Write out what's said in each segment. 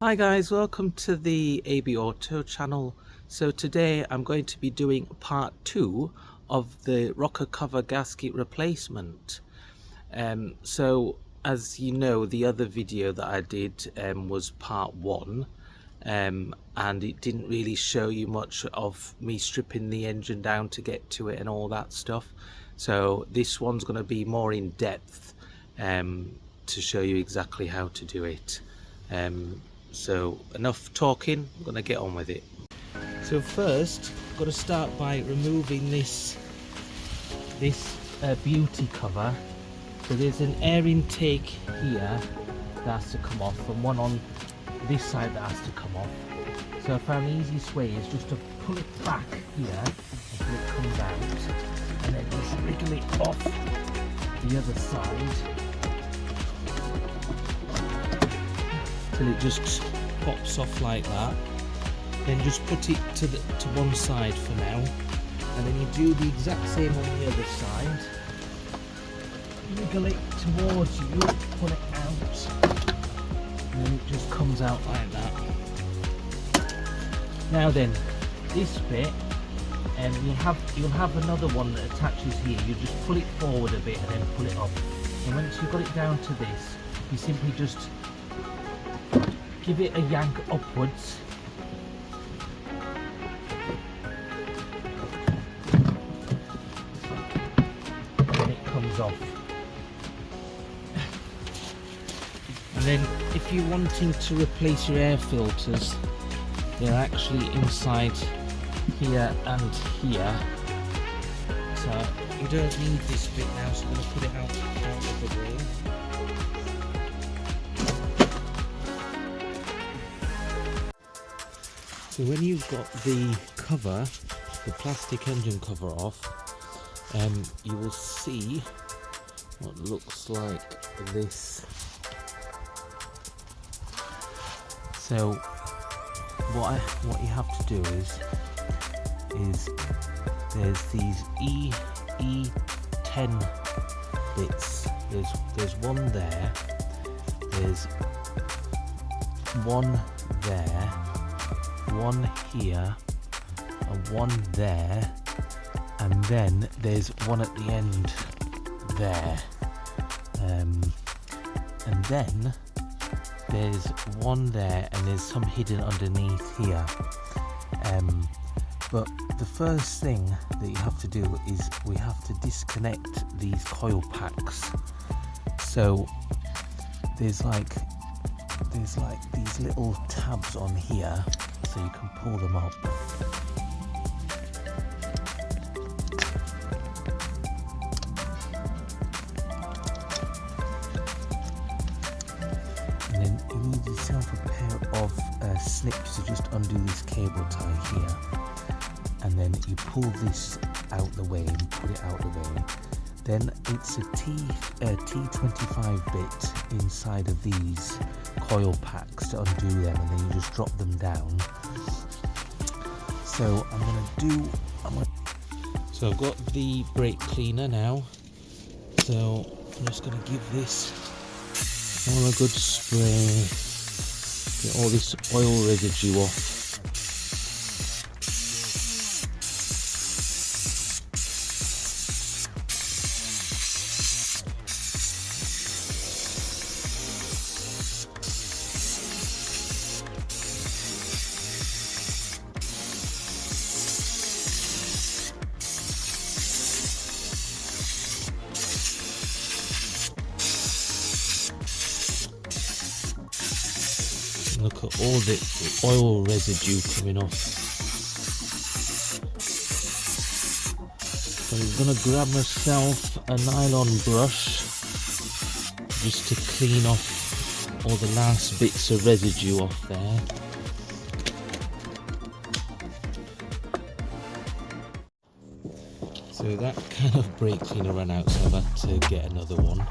Hi guys, welcome to the AB Auto channel. So today I'm going to be doing part 2 of the rocker cover gasket replacement. So as you know, the other video that I did was part 1, and it didn't really show you much of me stripping the engine down to get to it and all that stuff. So this one's going to be more in depth to show you exactly how to do it. So enough talking, I'm going to get on with it. So first, I've got to start by removing this beauty cover. So there's an air intake here that has to come off, and one on this side that has to come off. So I found the easiest way is just to pull it back here until it comes out, and then just wriggle it off the other side till it just pops off like that. Then just put it to one side for now, and then you do the exact same on the other side. Wiggle it towards you, pull it out, and then it just comes out like that. Now then, this bit, you'll have another one that attaches here. You just pull it forward a bit and then pull it up. And once you've got it down to this, you simply just give it a yank upwards, and it comes off. And then if you're wanting to replace your air filters, they're actually inside here and here. So you don't need this bit now, so I'm going to put it out of the way. So when you've got the cover, the plastic engine cover off, you will see what looks like this. So what you have to do is there's these E10 bits. There's one there. There's one there, one here, and one there, and then there's one at the end there, and then there's one there, and there's some hidden underneath here. But the first thing that you have to do is we have to disconnect these coil packs. So there's like these little tabs on here, so you can pull them up. And then you need yourself a pair of snips to just undo this cable tie here. And then you pull this out the way and put it out the way. Then it's a T25 bit inside of these coil packs to undo them, and then you just drop them down. So So I've got the brake cleaner now. So I'm just going to give this all a good spray, get all this oil residue off. Look at all the oil residue coming off. So I'm going to grab myself a nylon brush just to clean off all the last bits of residue off there. So that kind of brake cleaner ran out, so I've had to get another one.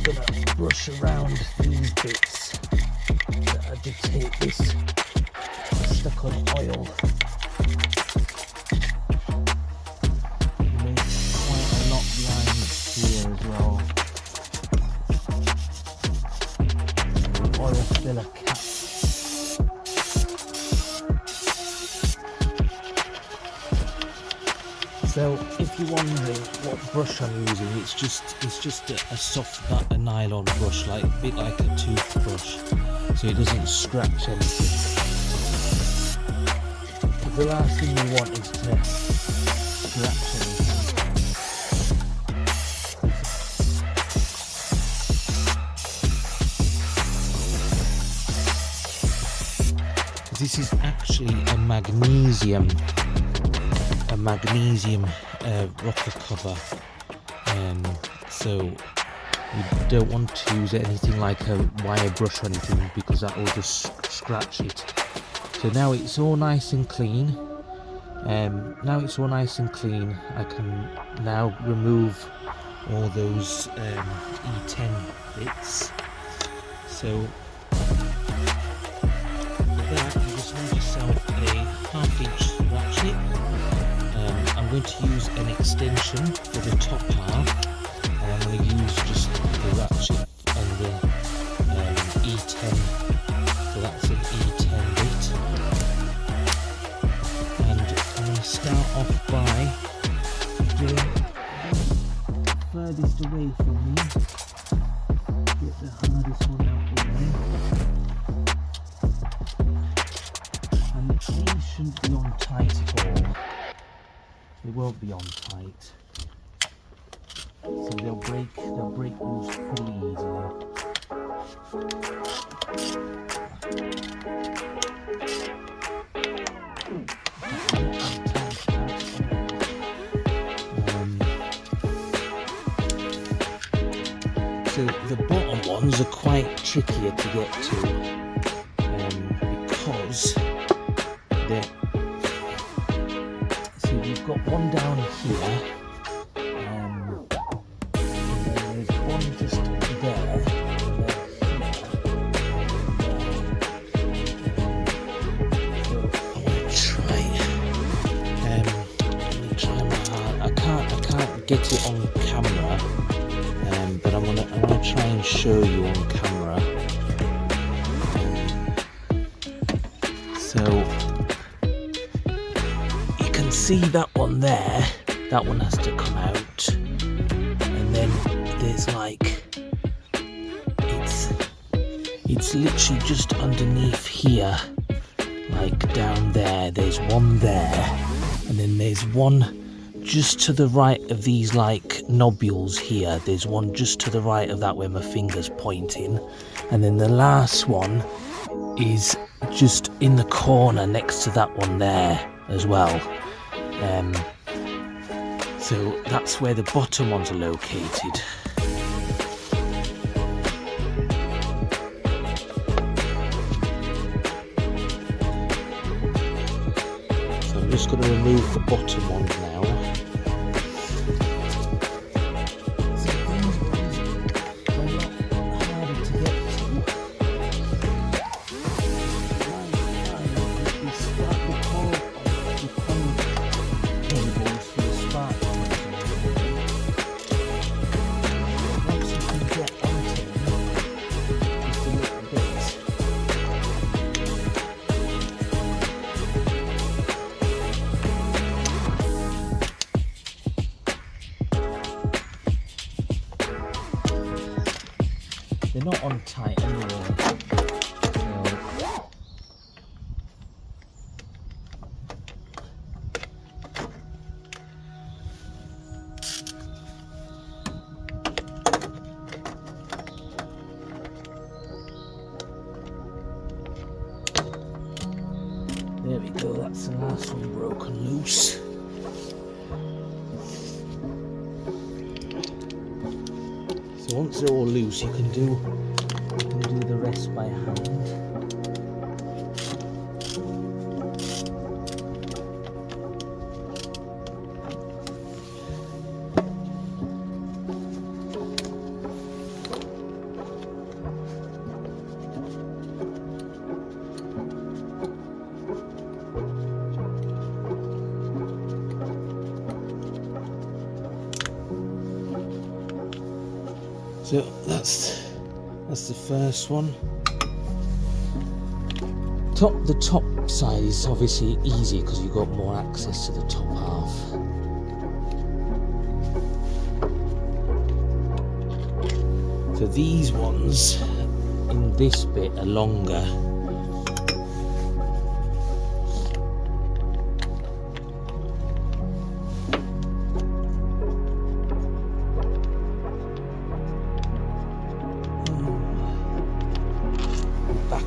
Gonna brush around these bits that I did take this stuck on oil. There's quite a lot behind here as well. filler cap. So if you're wondering what brush I'm using, it's just a soft nylon brush, like a bit like a toothbrush, so it doesn't scratch anything. But the last thing you want is to scratch anything. This is actually a magnesium rocker cover, so you don't want to use anything like a wire brush or anything, because that will just scratch it. So now it's all nice and clean. I can now remove all those E10 bits. So for that, you just need yourself a 1/2" ratchet. I'm going to use an extension for the top half, and I'm going to use just the ratchet and the E10, so that's an E10 bit. And I'm going to start off by doing the furthest away from me, get the hardest one out of the way, and the trees shouldn't be on tight at all. They won't be on tight, so they'll break loose pretty easily. So the bottom ones are quite trickier to get to, because they're. We've got one down here, and then there's one just there, so I'm gonna try my hard. I can't get it on camera, but I'm gonna try and show you on camera. So see that one there, that one has to come out, and then there's like, it's literally just underneath here, like down there, there's one there, and then there's one just to the right of these like nobules here, there's one just to the right of that where my finger's pointing, and then the last one is just in the corner next to that one there as well. So that's where the bottom ones are located. So I'm just going to remove the bottom ones now. So these ones are a lot harder to get to. They're not on tight anyway. There we go, that's the last one broken loose. So once they're all loose, you can do the rest by hand. So that's the first one. The top side is obviously easy because you've got more access to the top half. So these ones in this bit are longer.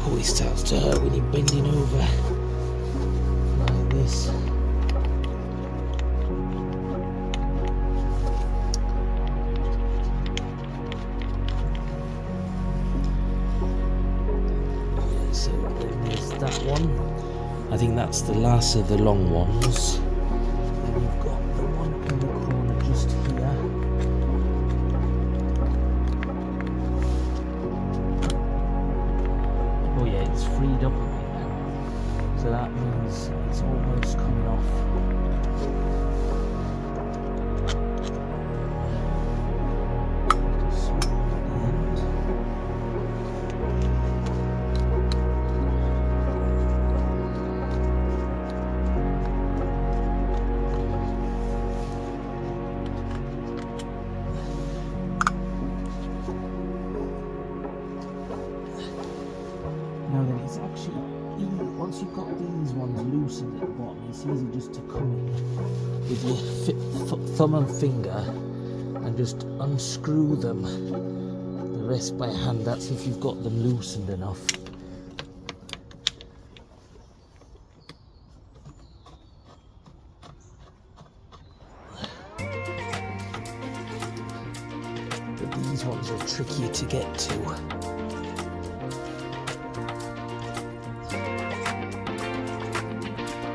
Always starts to hurt when you're bending over like this. So there's that one. I think that's the last of the long ones. Then you've got the one in the corner just here. Oh yeah, it's freed up a bit now, so that means it's almost coming off. Just at the end. Now then, it's actually easy. Once you've got these ones loosened at the bottom, it's easy just to come in with your thumb and finger and just unscrew them. The rest by hand, that's if you've got them loosened enough. But these ones are trickier to get to.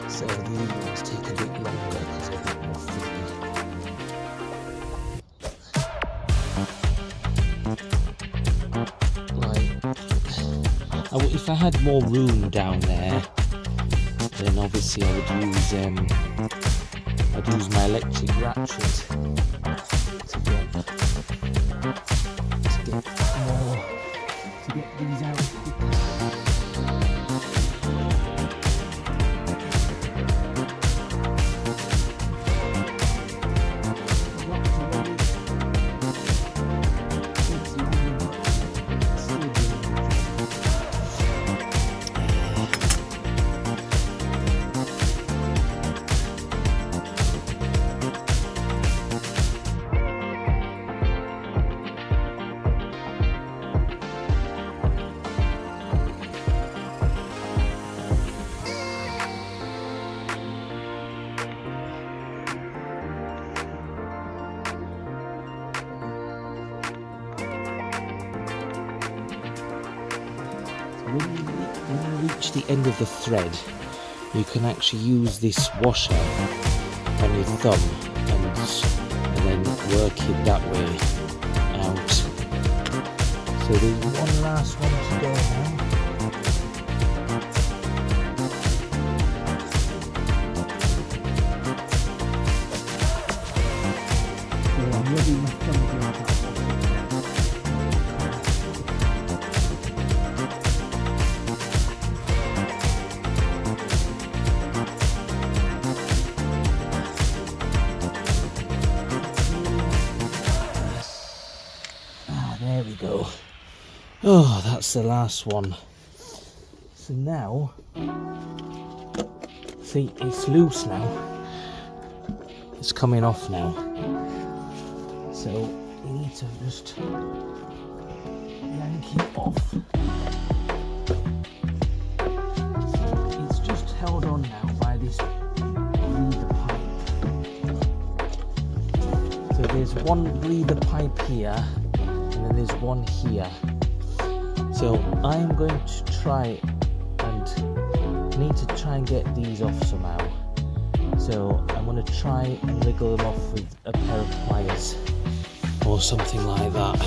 So these ones take a bit longer because they're a bit more fiddly. Right. If I had more room down there, then obviously I would use my electric ratchet to get these out quicker. When you reach the end of the thread, you can actually use this washer on your thumb and then work it that way out. So there's one last one to go now. So I'm rubbing my thumb against that one. There we go. Oh, that's the last one. So now, see, it's loose now. It's coming off now. So you need to just yank it off. So it's just held on now by this breather pipe. So there's one breather pipe here. And then there's one here. So I'm going to try and get these off somehow. So I'm going to try and wriggle them off with a pair of pliers or something like that.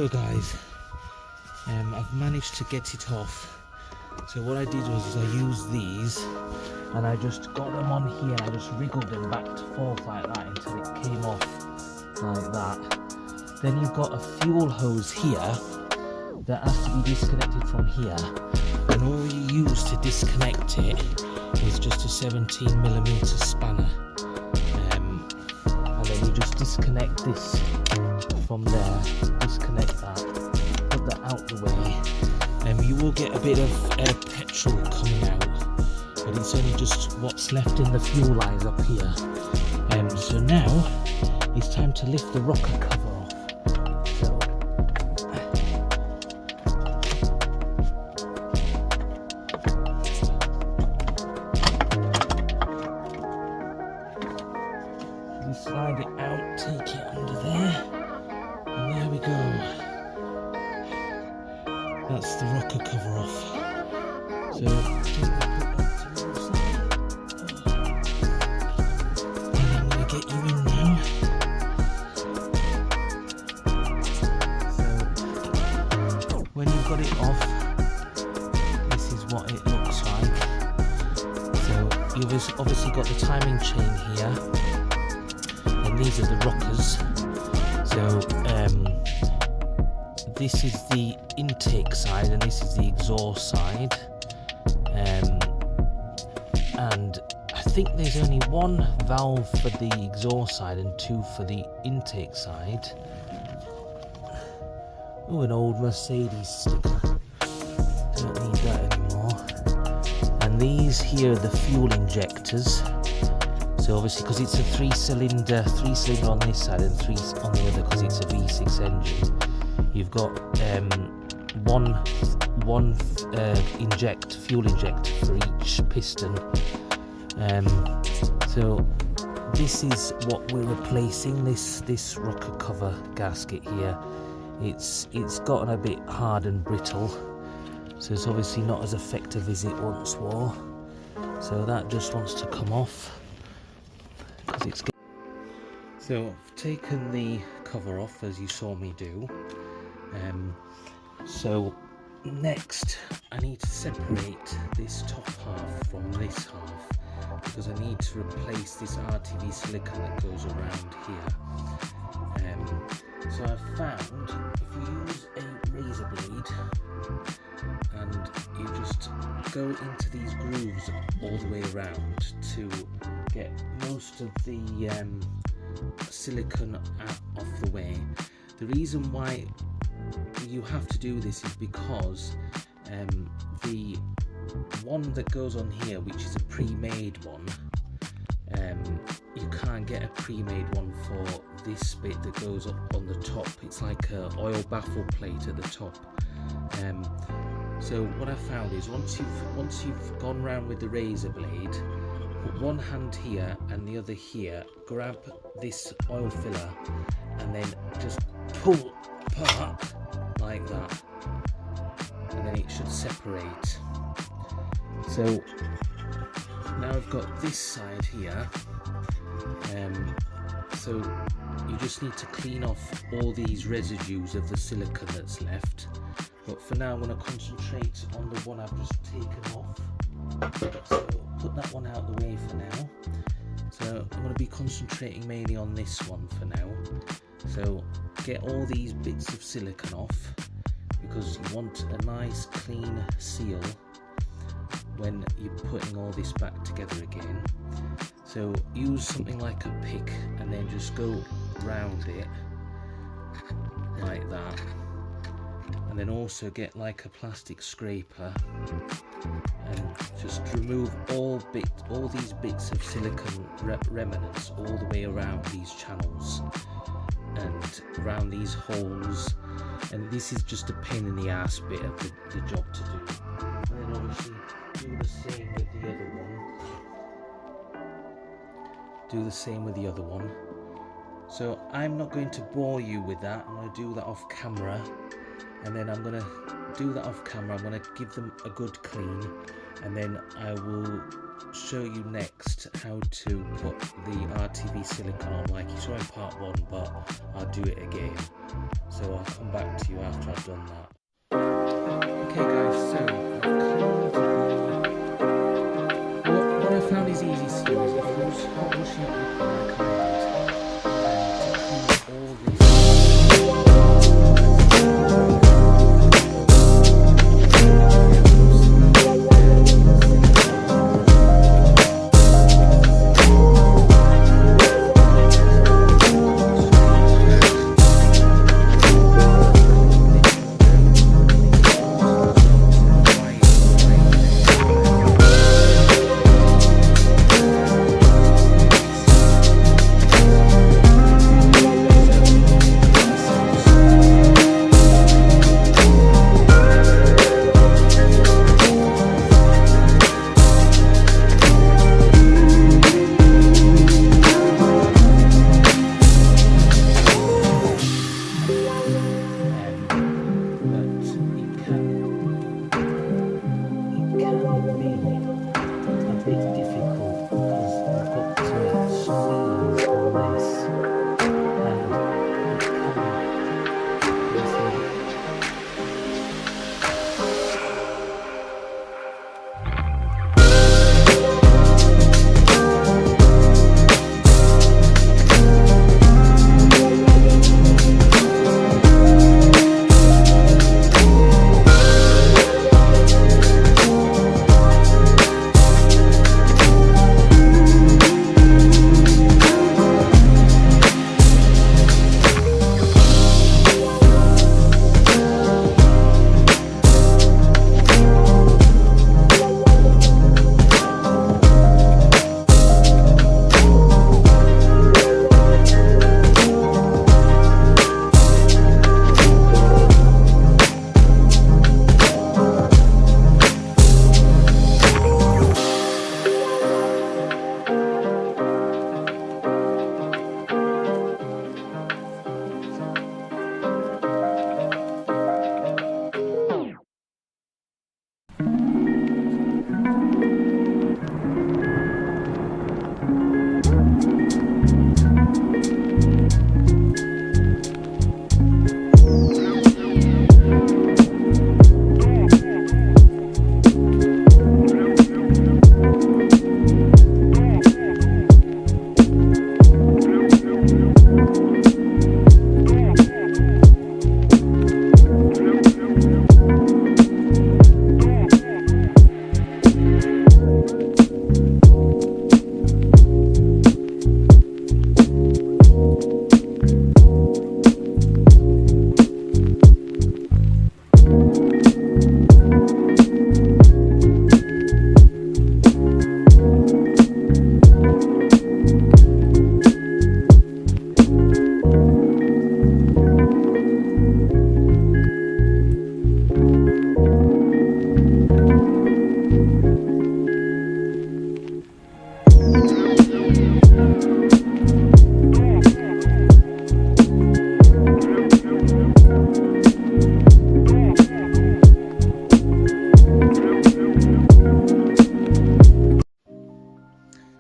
So guys, I've managed to get it off. So what I did was I used these and I just got them on here and I just wriggled them back and forth like that until it came off like that. Then you've got a fuel hose here that has to be disconnected from here, and all you use to disconnect it is just a 17mm spanner, and then you just disconnect this from there, disconnect that, put that out the way, you will get a bit of petrol coming out, but it's only just what's left in the fuel lines up here. So now it's time to lift the rocker cover off. So you slide it out, take it under there, and there we go. That's the rocker cover off. So and I'm going to get you in now. So when you've got it off, this is what it looks like. So you've obviously got the timing chain here, and these are the rockers. So this is the intake side and this is the exhaust side, and I think there's only one valve for the exhaust side and two for the intake side. Oh, an old Mercedes sticker, don't need that anymore. And these here are the fuel injectors. So obviously, because it's a three cylinder on this side and three on the other because it's a V6 engine, you've got one fuel injector for each piston. So this is what we're replacing, this rocker cover gasket here. It's gotten a bit hard and brittle, so it's obviously not as effective as it once was. So that just wants to come off. So I've taken the cover off as you saw me do. So next I need to separate this top half from this half because I need to replace this RTV silicone that goes around here. So I've found if you use a razor blade and you just go into these grooves all the way around to get most of the silicone off the way. The reason why you have to do this is because the one that goes on here, which is a pre-made one, you can't get a pre-made one for this bit that goes up on the top. It's like a oil baffle plate at the top. So what I found is once you've gone round with the razor blade, put one hand here and the other here, grab this oil filler and then just pull apart like that, and then it should separate. So now I've got this side here, so you just need to clean off all these residues of the silicone that's left, but for now I'm going to concentrate on the one I've just taken off. So put that one out the way for now. So I'm going to be concentrating mainly on this one for now. So get all these bits of silicone off because you want a nice clean seal when you're putting all this back together again. So use something like a pick and then just go round it like that, and then also get like a plastic scraper and just remove all these bits of silicone remnants all the way around these channels and around these holes. And this is just a pain in the ass bit of the job to do. And then obviously do the same with the other one. Do the same with the other one. So I'm not going to bore you with that. I'm going to do that off camera, and then I'm going to do that off camera. I'm going to give them a good clean, and then I will show you next how to put the RTV silicon on, like you saw in part 1, but I'll do it again. So I'll come back to you after I've done that. Okay guys, so what I found is easy to do is if you use hot washing liquid like I did, to clean all these.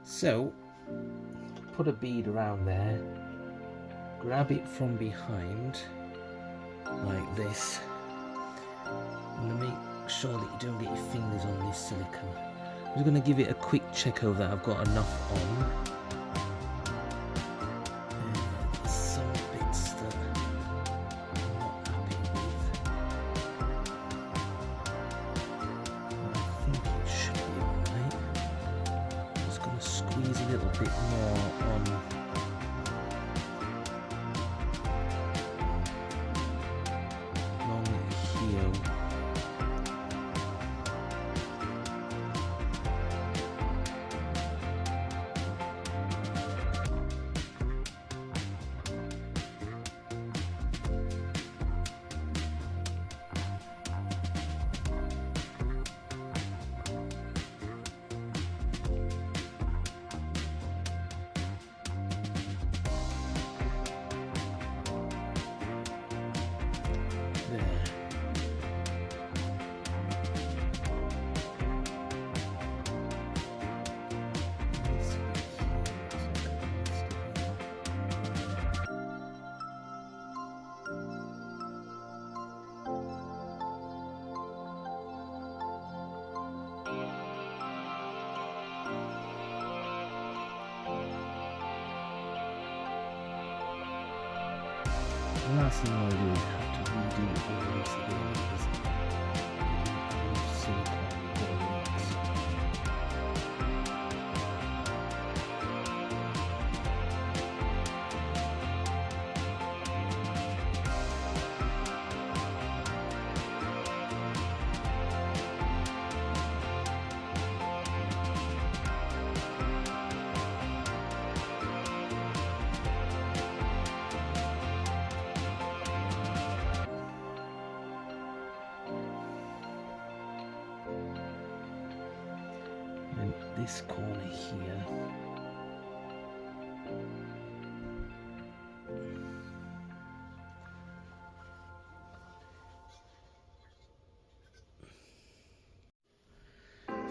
So, put a bead around there, grab it from behind, like this. I'm going to make sure that you don't get your fingers on this silicone. I'm just going to give it a quick check over that I've got enough on. There's some bits that I'm not happy with. I think it should be alright. Just going to squeeze a little bit more on along here. The last thing I want to do is have to redo all this again because and this corner here.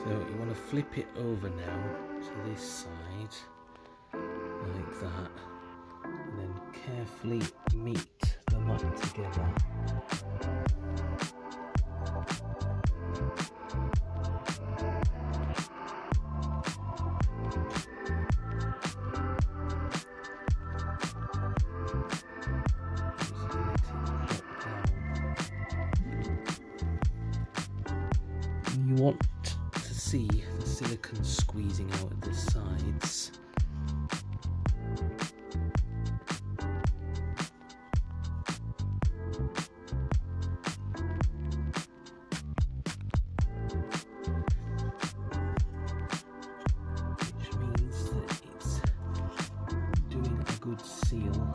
So you want to flip it over now to this side, like that, and then carefully meet them up together. You want to see the silicone squeezing out at the sides. Which means that it's doing a good seal.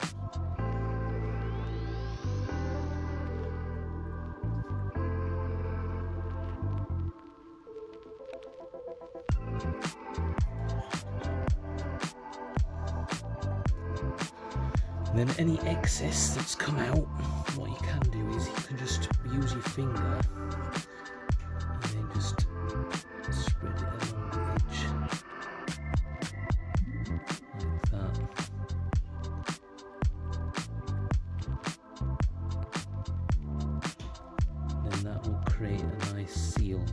And then any excess that's come out, what you can do is you can just use your finger and then just spread it along the edge like that. Then that will create a nice seal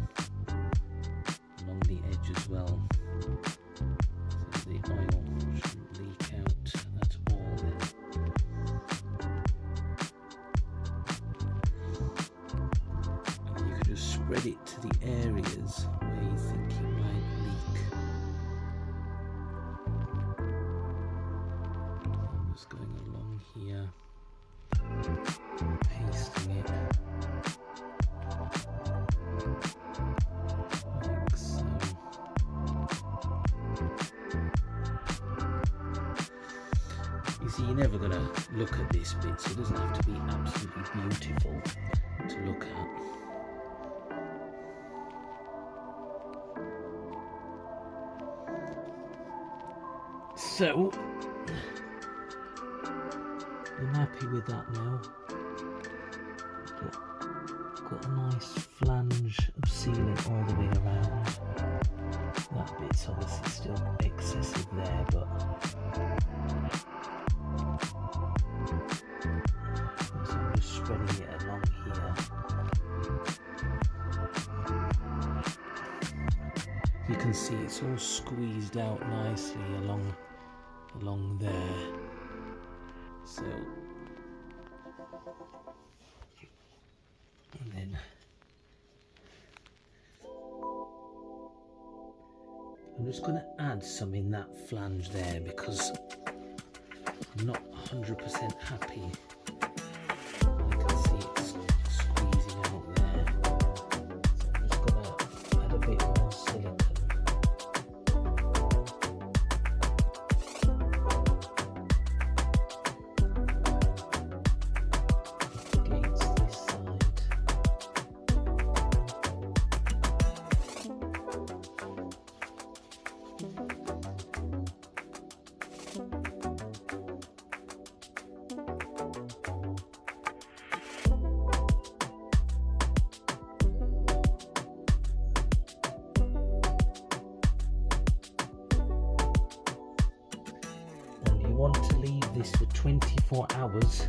along the edge as well, so the oil shouldn't leak out at all then. And you can just spread it to the areas where you think it might leak. I'm just going along here, pasting it. Like so. You see, you're never going to look at this bit, so it doesn't have to be absolutely beautiful to look at. So, I'm happy with that now. Got a nice flange of sealant all the way around. That bit's obviously still excessive there, but so I'm just spreading it along here. You can see it's all squeezed out nicely along there. So, and then I'm just going to add some in that flange there because I'm not 100% happy. You can see it's squeezing out there. So I'm just going to add a bit more silicone. Against this side. Want to leave this for 24 hours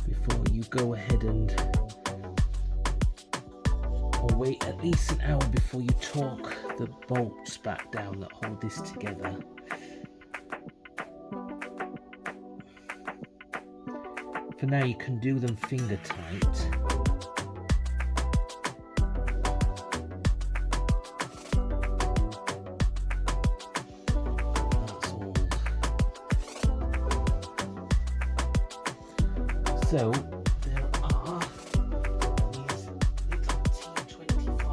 before you go ahead and, or wait at least an hour before you torque the bolts back down that hold this together. For now you can do them finger tight. So there are these little T25.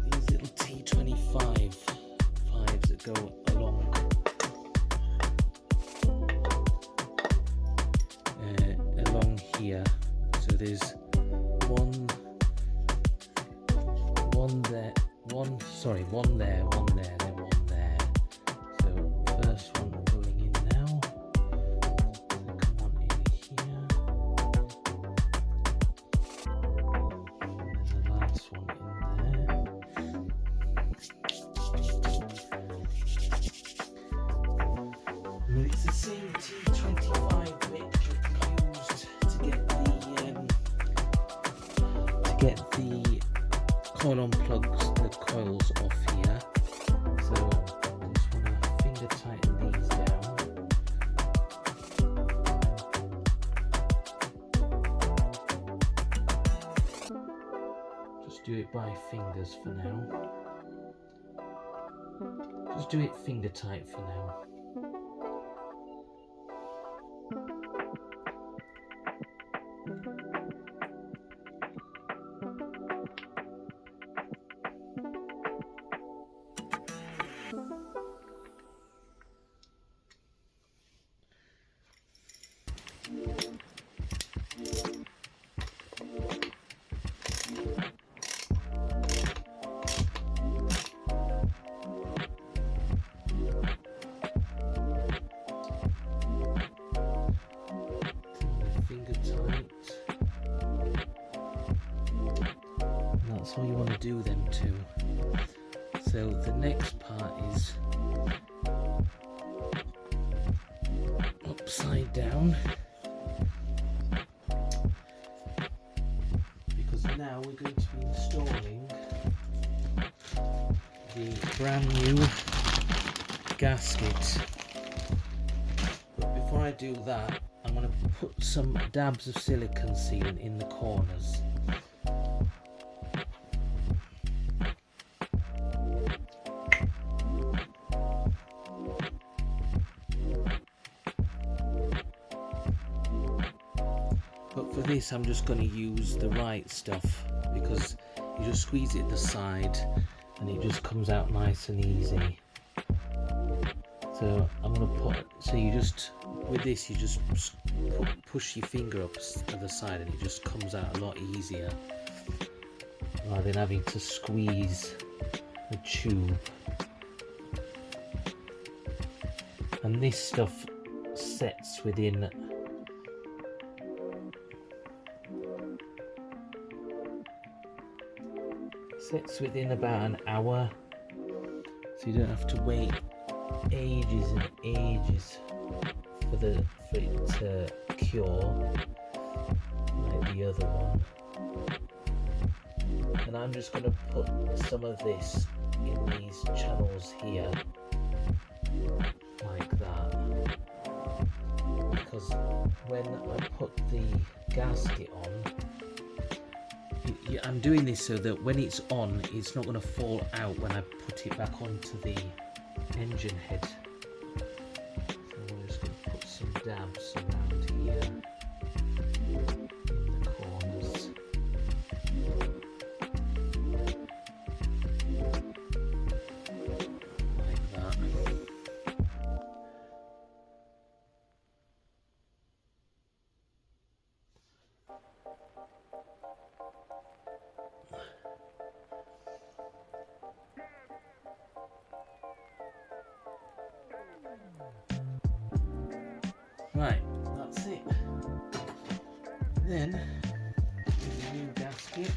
These little T25 fives that go along along here. So there's one there, one there, then one there. So first one going in now. Second one in here. And the last one in there. And it's the same T25 bit that you used to get the coil unplugs the coils off here. So I just want to finger tighten these down. Just do it by fingers for now. Just do it finger tight for now. That's all you want to do them to. So the next part is upside down, because now we're going to be installing the brand new gasket. But before I do that, I'm going to put some dabs of silicone sealant in the corners. But for this I'm just going to use the right stuff, because you just squeeze it the side and it just comes out nice and easy. So I'm going to put, so you just, with this you just push your finger up to the side and it just comes out a lot easier, rather than having to squeeze the tube. And this stuff sets within about an hour, so you don't have to wait ages and ages for it to cure like the other one. And I'm just going to put some of this in these channels here like that, because when I put the gasket on, I'm doing this so that when it's on, it's not going to fall out when I put it back onto the engine head. So I'm just going to put some dabs around here in the corners. Like that. Right, that's it. Then, with the new gasket,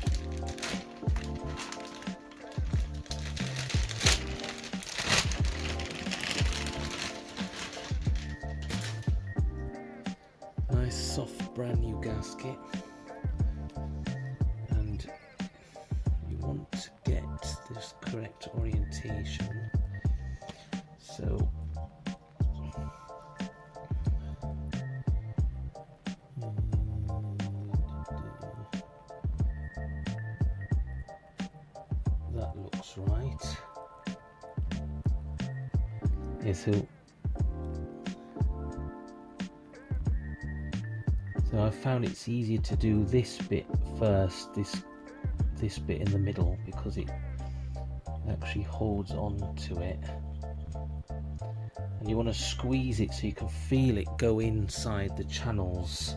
nice soft brand new gasket, and you want to get this correct orientation. So That's right. Yeah, so I found it's easier to do this bit first, this bit in the middle, because it actually holds on to it, and you want to squeeze it so you can feel it go inside the channels.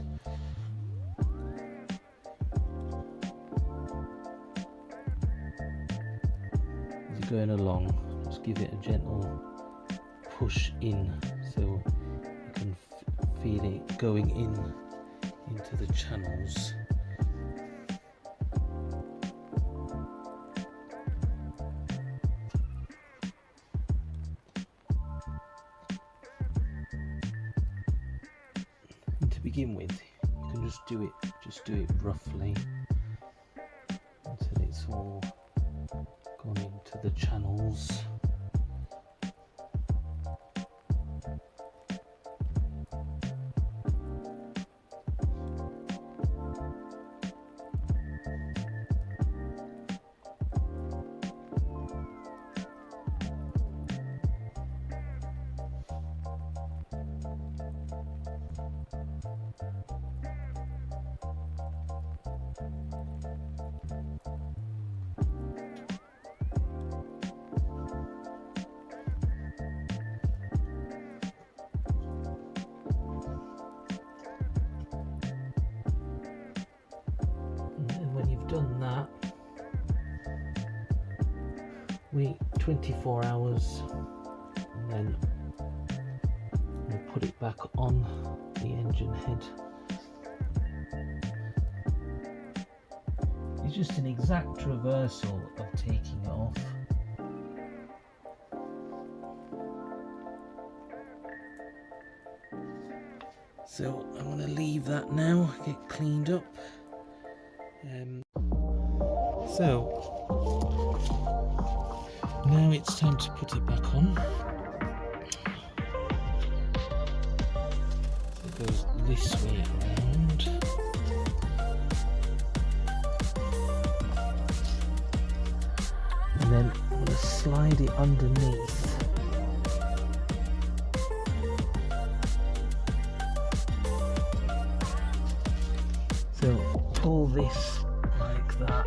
As you're going along, just give it a gentle push in so you can feel it going into the channels. And to begin with, you can just do it roughly until it's all gone into the channels. Done that, wait 24 hours and then we'll put it back on the engine head. It's just an exact reversal of taking it off. So I'm going to leave that now, get cleaned up. So now it's time to put it back on. So it goes this way around. And then I'm going to slide it underneath. So pull this like that.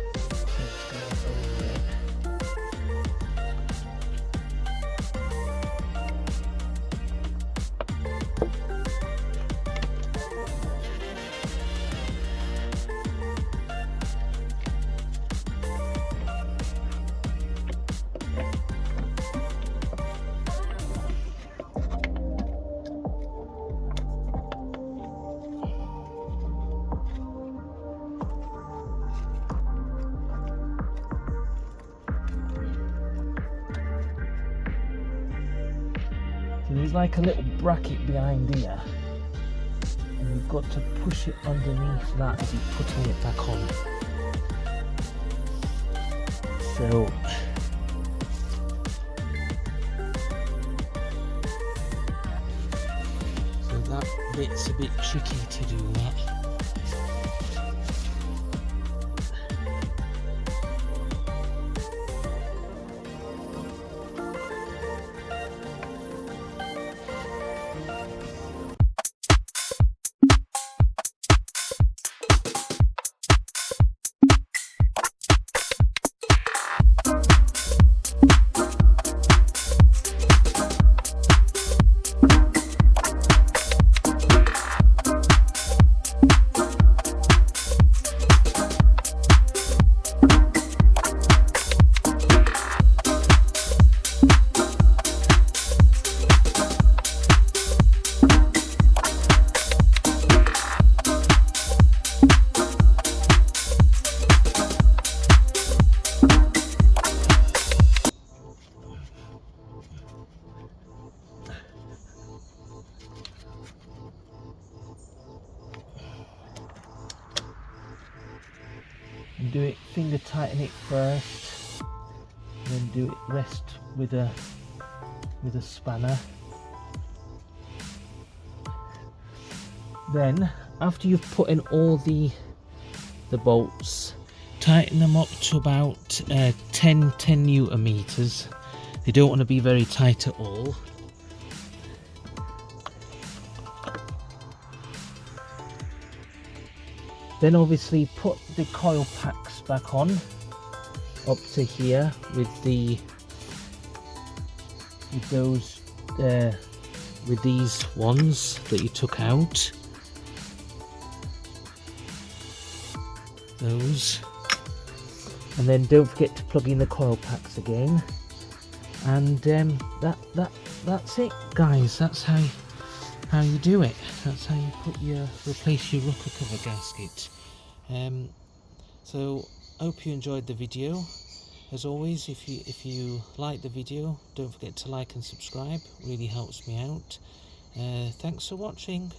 So there's like a little bracket behind here, and you've got to push it underneath that as you're putting it back on. So that bit's a bit tricky to do that. And do it, finger tighten it first, and then do it rest with a spanner. Then after you've put in all the bolts, tighten them up to about 10 Newton meters. They don't want to be very tight at all. Then obviously put the coil packs back on up to here with these ones that you took out. Those, and then don't forget to plug in the coil packs again, and that's it, guys. That's how you do it. That's how you replace your rocker cover gasket. So hope you enjoyed the video. As always, if you like the video, don't forget to like and subscribe. Really helps me out. Thanks for watching.